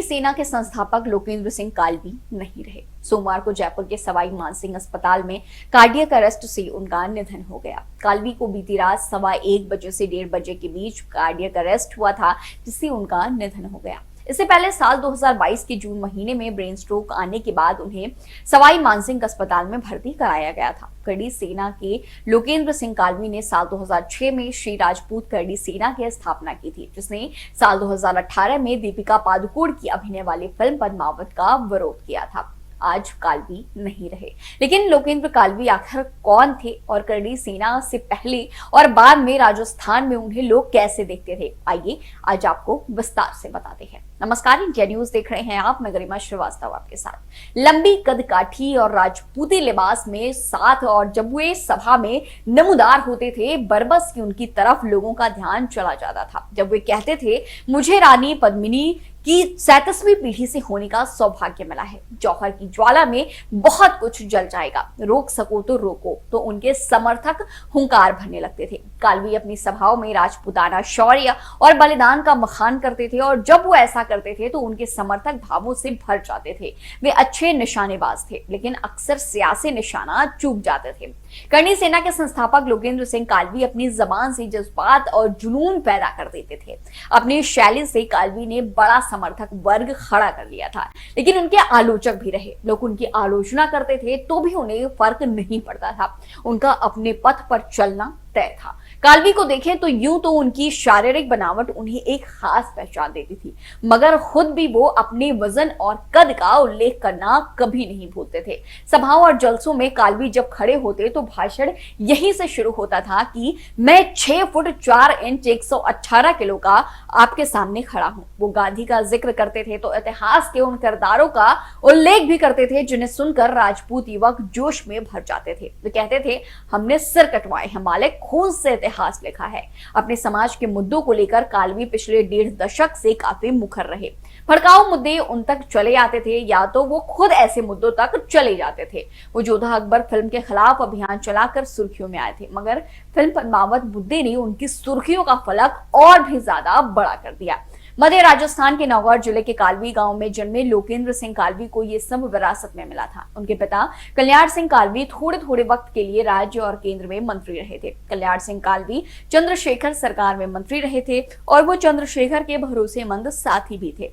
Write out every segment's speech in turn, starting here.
करणी सेना के संस्थापक लोकेंद्र सिंह काल्वी नहीं रहे। सोमवार को जयपुर के सवाई मानसिंह अस्पताल में कार्डियक अरेस्ट से उनका निधन हो गया। काल्वी को बीती रात 1:15 बजे से 1:30 बजे के बीच कार्डियक अरेस्ट हुआ था, जिससे उनका निधन हो गया। इससे पहले साल 2022 के जून महीने में ब्रेन स्ट्रोक आने के बाद उन्हें सवाई मानसिंह अस्पताल में भर्ती कराया गया था। करणी सेना के लोकेंद्र सिंह काल्वी ने साल 2006 में श्री राजपूत करणी सेना की स्थापना की थी, जिसने साल 2018 में दीपिका पादुकोण की अभिनय वाली फिल्म पद्मावत का विरोध किया था। आज काल्वी नहीं रहे, लेकिन लोकेंद्र काल्वी आखिर कौन थे और करणी सेना से पहले और बाद में राजस्थान में उन्हें लोग कैसे देखते थे, आइए आज आपको विस्तार से बताते हैं। नमस्कार, इंडिया न्यूज देख रहे हैं आप, मैं गरिमा श्रीवास्तव आपके साथ। लंबी कदकाठी और राजपूती लिबास में साथ और जब वे सभा में नमूदार होते थे, बरबस की उनकी तरफ लोगों का ध्यान चला जाता था। जब वे कहते थे मुझे रानी पद्मिनी की 37वीं पीढ़ी से होने का सौभाग्य मिला है, जौहर की ज्वाला में बहुत कुछ जल जाएगा, रोक सको तो रोको, तो उनके समर्थक हुंकार भरने लगते थे। काल्वी अपनी सभाओं में राजपूताना शौर्य और बलिदान का बखान करते थे और जब वो ऐसा करते थे तो उनके समर्थक भावों से भर जाते थे। वे अच्छे निशानेबाज थे, लेकिन अक्सर सियासी निशाना चूक जाते थे। करणी सेना के संस्थापक लोकेंद्र सिंह काल्वी अपनी जबान से जज्बात और जुनून पैदा कर देते थे। अपनी शैली से काल्वी ने बड़ा समर्थक वर्ग खड़ा कर लिया था, लेकिन उनके आलोचक भी रहे। लोग उनकी आलोचना करते थे तो भी उन्हें फर्क नहीं पड़ता था। उनका अपने पथ पर चलना तय था। काल्वी को देखें तो यूं तो उनकी शारीरिक बनावट उन्हें एक खास पहचान देती थी, मगर खुद भी वो अपने वजन और कद का उल्लेख करना कभी नहीं भूलते थे। सभाओं और जलसों में काल्वी जब खड़े होते तो भाषण यहीं से शुरू होता था कि मैं 6 फुट 4 इंच 118 किलो का आपके सामने खड़ा हूं। वो गांधी का जिक्र करते थे तो इतिहास के उन किरदारों का उल्लेख भी करते थे जिन्हें सुनकर राजपूत युवक जोश में भर जाते थे। वे कहते थे हमने सिर कटवाए हैं मालिक, खून से इतिहास लिखा है। अपने समाज के मुद्दों को लेकर काल्वी पिछले 1.5 दशक से काफी मुखर रहे। भड़काऊ मुद्दे उन तक चले आते थे या तो वो खुद ऐसे मुद्दों तक चले जाते थे। वो योद्धा अकबर फिल्म के खिलाफ अभियान चलाकर सुर्खियों में आए थे, मगर फिल्म पद्मावत मुद्दे ने उनकी सुर्खियों का फलक और भी ज्यादा बड़ा कर दिया। मध्य राजस्थान के नौगढ़ जिले के काल्वी गांव में जन्मे लोकेंद्र सिंह काल्वी को ये सब विरासत में मिला था। उनके पिता कल्याण सिंह काल्वी थोड़े थोड़े वक्त के लिए राज्य और केंद्र में मंत्री रहे थे। कल्याण सिंह काल्वी चंद्रशेखर सरकार में मंत्री रहे थे और वो चंद्रशेखर के भरोसेमंद साथी भी थे।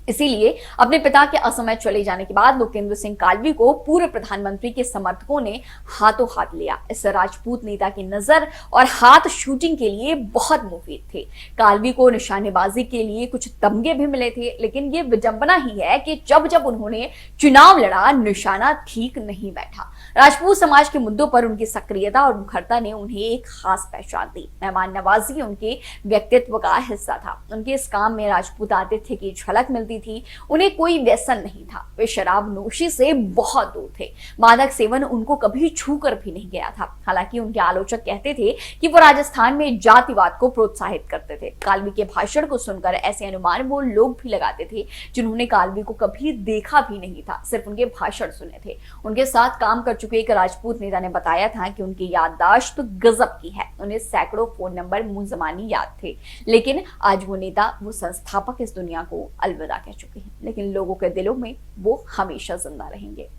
इसीलिए अपने पिता के असमय चले जाने के बाद लोकेंद्र सिंह काल्वी को पूर्व प्रधानमंत्री के समर्थकों ने हाथों हाथ लिया। इस राजपूत नेता की नजर और हाथ शूटिंग के लिए बहुत मुफीद थे। काल्वी को निशानेबाजी के लिए कुछ तमगे भी मिले थे, लेकिन ये विडंबना ही है कि जब जब उन्होंने चुनाव लड़ा, निशाना ठीक नहीं बैठा। राजपूत समाज के मुद्दों पर उनकी सक्रियता और मुखरता ने उन्हें एक खास पहचान दी। मेहमान नवाजी उनके व्यक्तित्व का हिस्सा था। उनके इस काम में राजपूत आतिथ्य की झलक मिलती थी। उन्हें कोई व्यसन नहीं था। वे शराब नोशी से बहुत दूर थे। मादक सेवन उनको कभी छूकर भी नहीं गया था। हालांकि उनके आलोचक कहते थे कि वो राजस्थान में जातिवाद को प्रोत्साहित करते थे। काल्वी के भाषण को सुनकर ऐसे अनुमान वो लोग भी लगाते थे जिन्होंने काल्वी को कभी देखा भी नहीं था, सिर्फ उनके भाषण सुने थे। उनके साथ काम कर चुके एक राजपूत नेता ने बताया था कि उनकी याददाश्त गजब की है। उन्हें सैकड़ों फोन नंबर मुंह जबानी याद थे, लेकिन आज वो नेता, वो संस्थापक इस दुनिया को अलविदा कह चुके हैं, लेकिन लोगों के दिलों में वो हमेशा जिंदा रहेंगे।